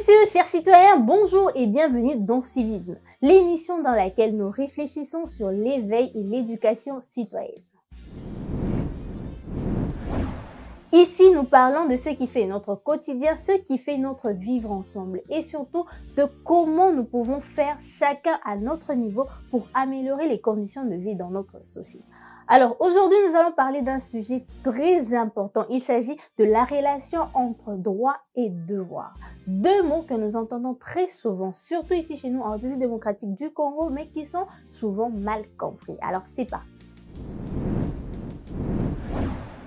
messieurs, chers citoyens, bonjour et bienvenue dans Civisme, l'émission dans laquelle nous réfléchissons sur l'éveil et l'éducation citoyenne. Ici, nous parlons de ce qui fait notre quotidien, ce qui fait notre vivre ensemble et surtout de comment nous pouvons faire chacun à notre niveau pour améliorer les conditions de vie dans notre société. Alors aujourd'hui, nous allons parler d'un sujet très important. Il s'agit de la relation entre droit et devoir. Deux mots que nous entendons très souvent, surtout ici chez nous en République démocratique du Congo, mais qui sont souvent mal compris. Alors c'est parti.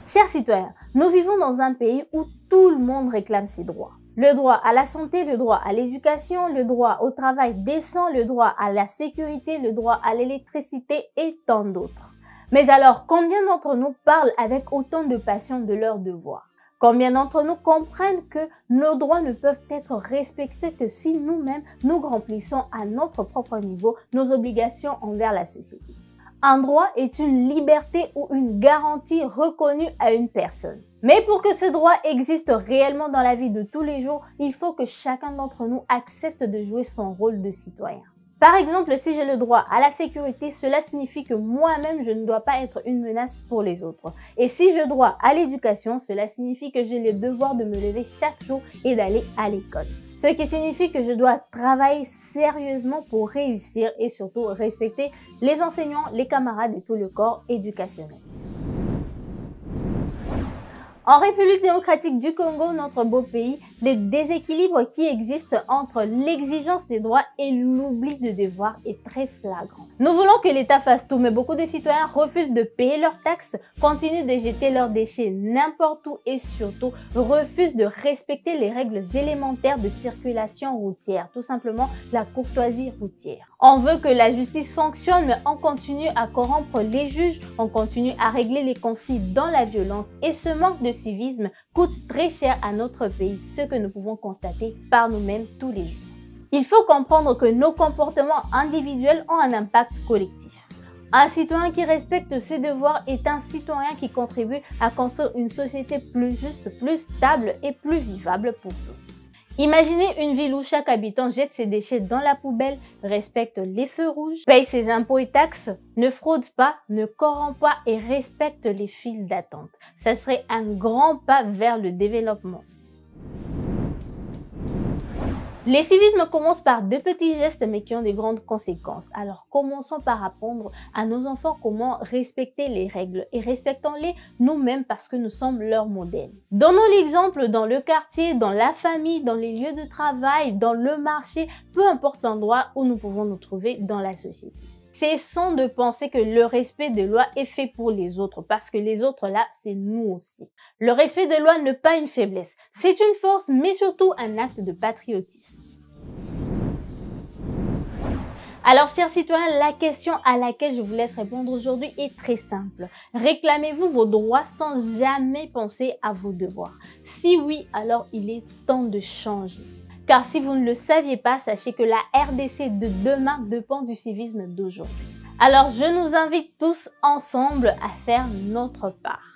Chers citoyens, nous vivons dans un pays où tout le monde réclame ses droits. Le droit à la santé, le droit à l'éducation, le droit au travail décent, le droit à la sécurité, le droit à l'électricité et tant d'autres. Mais alors, combien d'entre nous parlent avec autant de passion de leurs devoirs? Combien d'entre nous comprennent que nos droits ne peuvent être respectés que si nous-mêmes, nous remplissons à notre propre niveau nos obligations envers la société? Un droit est une liberté ou une garantie reconnue à une personne. Mais pour que ce droit existe réellement dans la vie de tous les jours, il faut que chacun d'entre nous accepte de jouer son rôle de citoyen. Par exemple, si j'ai le droit à la sécurité, cela signifie que moi-même, je ne dois pas être une menace pour les autres. Et si j'ai droit à l'éducation, cela signifie que j'ai le devoir de me lever chaque jour et d'aller à l'école. Ce qui signifie que je dois travailler sérieusement pour réussir et surtout respecter les enseignants, les camarades et tout le corps éducationnel. En République démocratique du Congo, notre beau pays, le déséquilibre qui existe entre l'exigence des droits et l'oubli des devoirs est très flagrant. Nous voulons que l'État fasse tout, mais beaucoup de citoyens refusent de payer leurs taxes, continuent de jeter leurs déchets n'importe où et surtout refusent de respecter les règles élémentaires de circulation routière, tout simplement la courtoisie routière. On veut que la justice fonctionne, mais on continue à corrompre les juges, on continue à régler les conflits dans la violence et ce manque de civisme coûte très cher à notre pays, ce que nous pouvons constater par nous-mêmes tous les jours. Il faut comprendre que nos comportements individuels ont un impact collectif. Un citoyen qui respecte ses devoirs est un citoyen qui contribue à construire une société plus juste, plus stable et plus vivable pour tous. Imaginez une ville où chaque habitant jette ses déchets dans la poubelle, respecte les feux rouges, paye ses impôts et taxes, ne fraude pas, ne corrompt pas et respecte les files d'attente. Ça serait un grand pas vers le développement. Les civismes commencent par de petits gestes mais qui ont des grandes conséquences. Alors commençons par apprendre à nos enfants comment respecter les règles et respectons-les nous-mêmes parce que nous sommes leurs modèles. Donnons l'exemple dans le quartier, dans la famille, dans les lieux de travail, dans le marché, peu importe l'endroit où nous pouvons nous trouver dans la société. Cessons de penser que le respect des lois est fait pour les autres parce que les autres là, c'est nous aussi. Le respect des lois n'est pas une faiblesse, c'est une force mais surtout un acte de patriotisme. Alors, chers citoyens, la question à laquelle je vous laisse répondre aujourd'hui est très simple. Réclamez-vous vos droits sans jamais penser à vos devoirs? Si oui, alors il est temps de changer. Car si vous ne le saviez pas, sachez que la RDC de demain dépend du civisme d'aujourd'hui. Alors, je nous invite tous ensemble à faire notre part.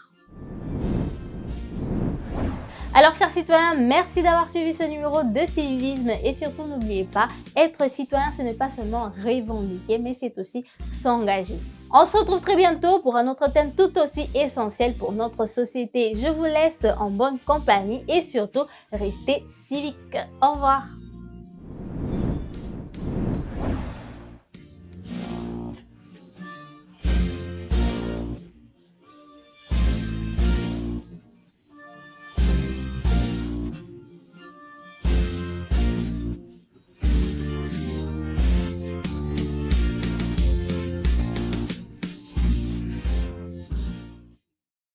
Alors, chers citoyens, merci d'avoir suivi ce numéro de Civisme et surtout, n'oubliez pas, être citoyen, ce n'est pas seulement revendiquer, mais c'est aussi s'engager. On se retrouve très bientôt pour un autre thème tout aussi essentiel pour notre société. Je vous laisse en bonne compagnie et surtout, restez civiques. Au revoir.